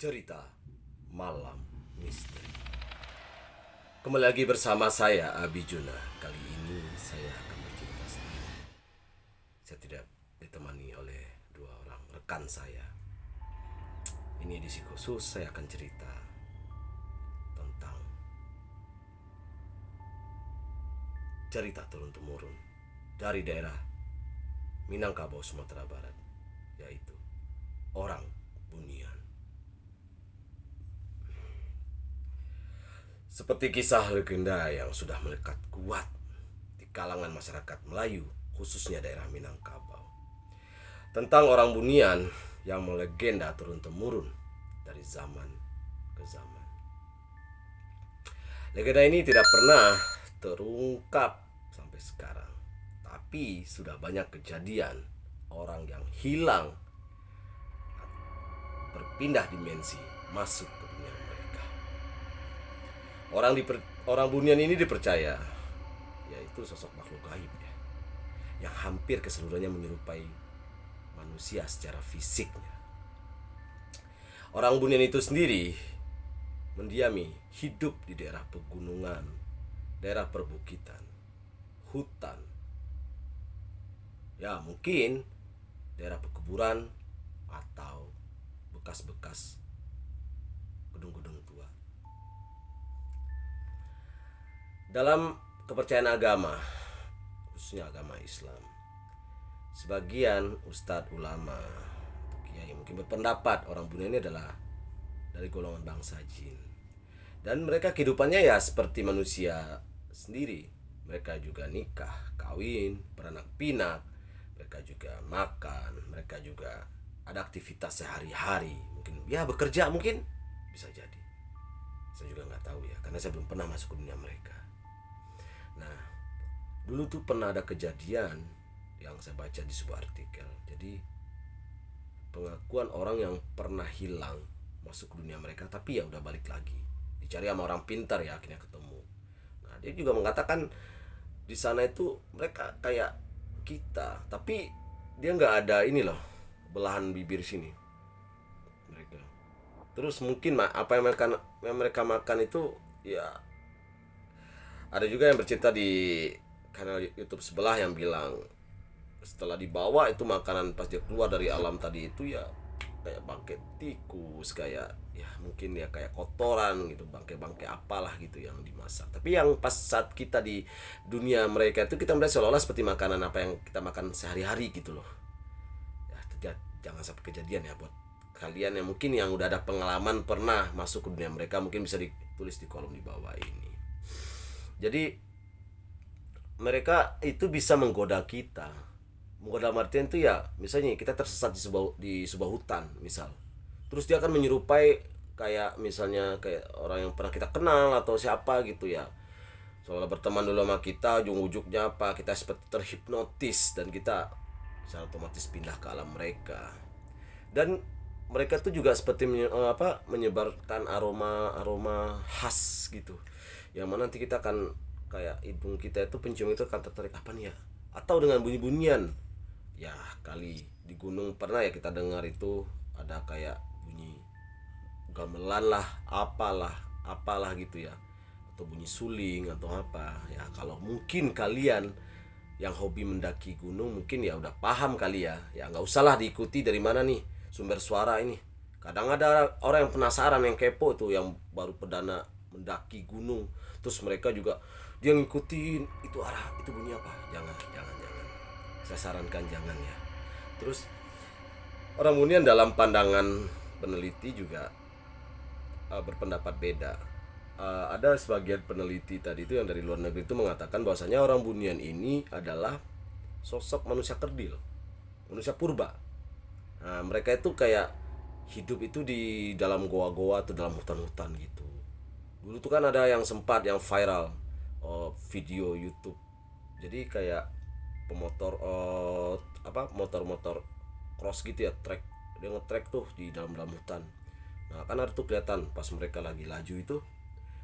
Cerita Malam Misteri. Kembali lagi bersama saya Abi Juna. Kali ini saya akan bercerita sendiri. Saya tidak ditemani oleh dua orang rekan saya. Ini edisi khusus, saya akan cerita tentang cerita turun-temurun dari daerah Minangkabau, Sumatera Barat, yaitu orang Bunian. Seperti kisah legenda yang sudah melekat kuat di kalangan masyarakat Melayu, khususnya daerah Minangkabau, tentang orang Bunian yang melegenda turun-temurun dari zaman ke zaman. Legenda ini tidak pernah terungkap sampai sekarang, tapi sudah banyak kejadian orang yang hilang, berpindah dimensi, masuk ke dunia mereka. Orang Bunian ini dipercaya yaitu sosok makhluk gaib ya, yang hampir keseluruhannya menyerupai manusia secara fisiknya. Orang Bunian itu sendiri mendiami hidup di daerah pegunungan, daerah perbukitan, hutan, ya mungkin daerah pekuburan atau bekas-bekas gedung-gedung tua. Dalam kepercayaan agama, khususnya agama Islam, sebagian ustadz, ulama, atau kiai mungkin berpendapat orang Bunian ini adalah dari golongan bangsa jin. Dan mereka kehidupannya ya seperti manusia sendiri. Mereka juga nikah, kawin, beranak pinak, mereka juga makan, mereka juga ada aktivitas sehari-hari. Mungkin ya bekerja, mungkin bisa jadi. Saya juga nggak tahu ya, karena saya belum pernah masuk ke dunia mereka. Nah, dulu tuh pernah ada kejadian yang saya baca di sebuah artikel. Jadi pengakuan orang yang pernah hilang masuk ke dunia mereka, tapi ya udah balik lagi. Dicari sama orang pintar ya, akhirnya ketemu. Nah, dia juga mengatakan di sana itu mereka kayak kita, tapi dia nggak ada ini loh, belahan bibir sini mereka. Terus mungkin apa yang mereka makan itu ya, ada juga yang bercerita di kanal YouTube sebelah yang bilang setelah dibawa itu makanan pas dia keluar dari alam tadi itu ya kayak bangkai tikus, kayak ya mungkin ya kayak kotoran gitu, bangkai-bangkai apalah gitu yang dimasak. Tapi yang pas saat kita di dunia mereka itu kita melihat seolah-olah seperti makanan apa yang kita makan sehari-hari gitu loh. Ya jangan sampai kejadian ya buat kalian yang mungkin yang udah ada pengalaman pernah masuk ke dunia mereka, mungkin bisa ditulis di kolom di bawah ini. Jadi mereka itu bisa menggoda kita. Menggoda artian itu ya misalnya kita tersesat di sebuah hutan misal. Terus dia akan menyerupai kayak misalnya kayak orang yang pernah kita kenal atau siapa gitu ya. Soalnya berteman dulu sama kita, ujung-ujungnya apa, kita seperti terhipnotis dan kita secara otomatis pindah ke alam mereka. Dan mereka tuh juga seperti menyebarkan aroma khas gitu, yang mana nanti kita akan kayak hidung kita itu pencium itu akan tertarik apa nih ya, atau dengan bunyi-bunyian ya. Kali di gunung pernah ya kita dengar itu ada kayak bunyi gamelan lah, apalah gitu ya, atau bunyi suling atau apa ya. Kalau mungkin kalian yang hobi mendaki gunung mungkin ya udah paham kali ya, ya nggak usahlah diikuti dari mana nih sumber suara ini. Kadang ada orang yang penasaran, yang kepo tuh, yang baru perdana mendaki gunung, terus mereka juga dia ngikutin itu arah itu bunyi apa. Jangan saya sarankan jangan ya. Terus orang Bunian dalam pandangan peneliti juga berpendapat beda. Ada sebagian peneliti tadi itu yang dari luar negeri itu mengatakan bahwasanya orang Bunian ini adalah sosok manusia kerdil, manusia purba. Nah, mereka itu kayak hidup itu di dalam goa-goa atau dalam hutan-hutan gitu. Dulu tuh kan ada yang sempat yang viral video YouTube. Jadi kayak pemotor motor-motor cross gitu ya, trek. Dia nge-trek tuh di dalam hutan. Nah, kan ada tuh kelihatan pas mereka lagi laju itu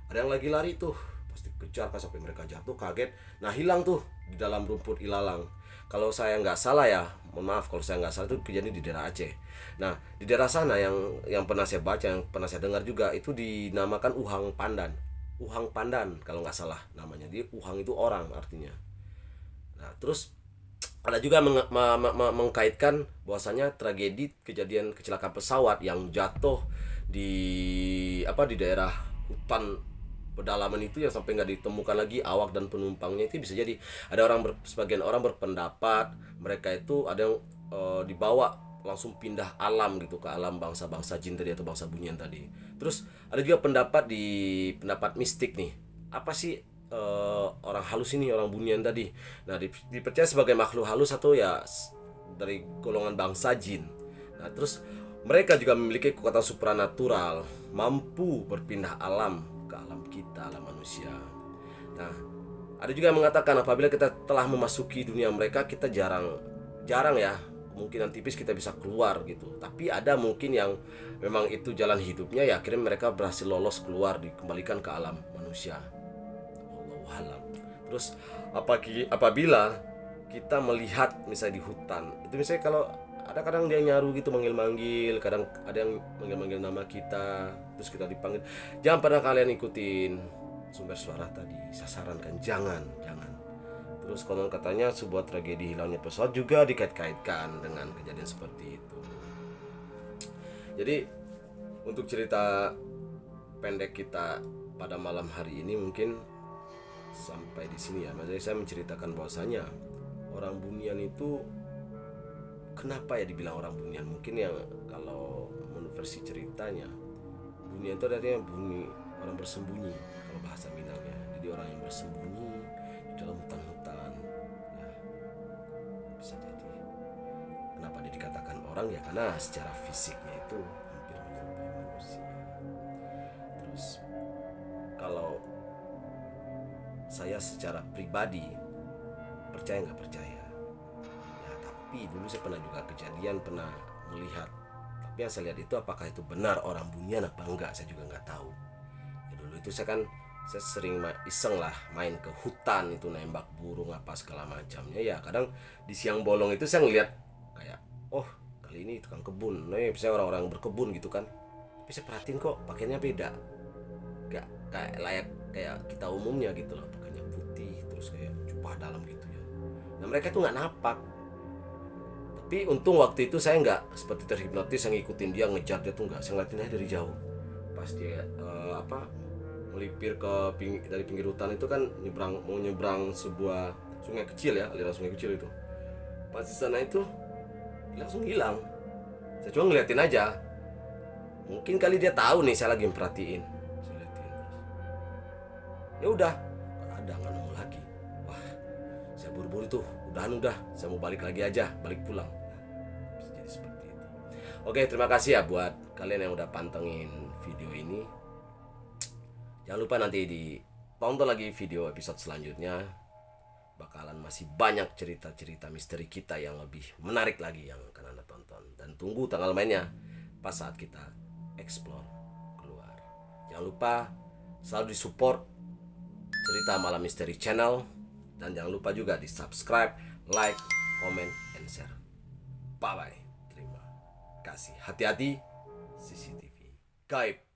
ada yang lagi lari tuh, pasti kejar kan sampai mereka jatuh kaget. Nah, hilang tuh di dalam rumput ilalang. kalau saya nggak salah ya, mohon maaf kalau saya nggak salah, itu kejadian di daerah Aceh. Nah, di daerah sana yang pernah saya baca, yang pernah saya dengar juga, itu dinamakan Uhang Pandan. Uhang Pandan kalau nggak salah namanya. Dia Uhang itu orang artinya. Nah, terus ada juga mengkaitkan bahwasanya tragedi kejadian kecelakaan pesawat yang jatuh di di daerah hutan pedalaman itu, yang sampai nggak ditemukan lagi awak dan penumpangnya. Itu bisa jadi ada sebagian orang berpendapat mereka itu ada yang dibawa langsung pindah alam gitu, ke alam bangsa-bangsa jin tadi atau bangsa bunyian tadi. Terus ada juga pendapat mistik nih, apa sih orang halus ini, orang bunian tadi. Nah, dipercaya sebagai makhluk halus atau ya dari golongan bangsa jin. Nah, terus mereka juga memiliki kekuatan supranatural, mampu berpindah alam ke alam kita, alam manusia. Nah, ada juga yang mengatakan apabila kita telah memasuki dunia mereka, kita jarang ya, kemungkinan tipis kita bisa keluar gitu. Tapi ada mungkin yang memang itu jalan hidupnya, ya akhirnya mereka berhasil lolos keluar, dikembalikan ke alam manusia. Wallahualam. Terus apabila kita melihat misalnya di hutan, itu misalnya kalau ada kadang dia nyaru gitu, manggil-manggil, kadang ada yang manggil-manggil nama kita, terus kita dipanggil. Jangan pernah kalian ikutin sumber suara tadi, saya sarankan jangan. Terus konon katanya sebuah tragedi hilangnya pesawat juga dikait-kaitkan dengan kejadian seperti itu. Jadi untuk cerita pendek kita pada malam hari ini mungkin sampai di sini ya. Maksudnya saya menceritakan bahwasanya orang bunian itu, kenapa ya dibilang orang bunian? Mungkin yang kalau menurut versi ceritanya, bunian itu artinya bunyi, orang bersembunyi kalau bahasa Minangnya. Jadi orang yang bersembunyi di dalam hutan-hutan. Ya, bisa jadi. Kenapa dia dikatakan orang ya? Karena secara fisiknya itu hampir menyerupai manusia. Terus kalau saya secara pribadi percaya nggak percaya, ya tapi dulu saya pernah juga kejadian, pernah melihat. Tapi yang saya lihat itu apakah itu benar orang bunian apa enggak, saya juga nggak tahu. Ya dulu itu saya sering iseng lah main ke hutan itu, nembak burung apa segala macamnya. Ya kadang di siang bolong itu saya ngelihat kayak, oh kali ini tukang kebun, saya orang-orang berkebun gitu kan. Tapi saya perhatiin kok pakaiannya beda, gak kayak layak kayak kita umumnya gitu loh, pakaiannya putih terus kayak jubah dalam gitu ya. Nah mereka tuh nggak napak. Tapi untung waktu itu saya nggak seperti terhipnotis, saya ngikutin dia, ngejar dia tuh nggak. Saya ngeliatin aja dari jauh. Pas dia melipir dari pinggir hutan itu kan, mau nyebrang sebuah sungai kecil ya, aliran sungai kecil itu. Pas di sana itu langsung hilang. Saya cuma ngeliatin aja. Mungkin kali dia tahu nih saya lagi merhatiin. Saya liatin terus. Ya udah, ada nggak nemu lagi. Wah, saya buru-buru tuh. Udah, saya mau balik lagi aja, balik pulang. Bisa jadi seperti itu. Oke, terima kasih ya buat kalian yang udah pantengin video ini. Jangan lupa nanti ditonton lagi video episode selanjutnya. Bakalan masih banyak cerita-cerita misteri kita yang lebih menarik lagi yang akan Anda tonton. Dan tunggu tanggal mainnya pas saat kita explore keluar. Jangan lupa selalu disupport Cerita Malam Misteri Channel. Dan jangan lupa juga di subscribe, like, comment, and share. Bye-bye. Terima kasih. Hati-hati. CCTV Gaib.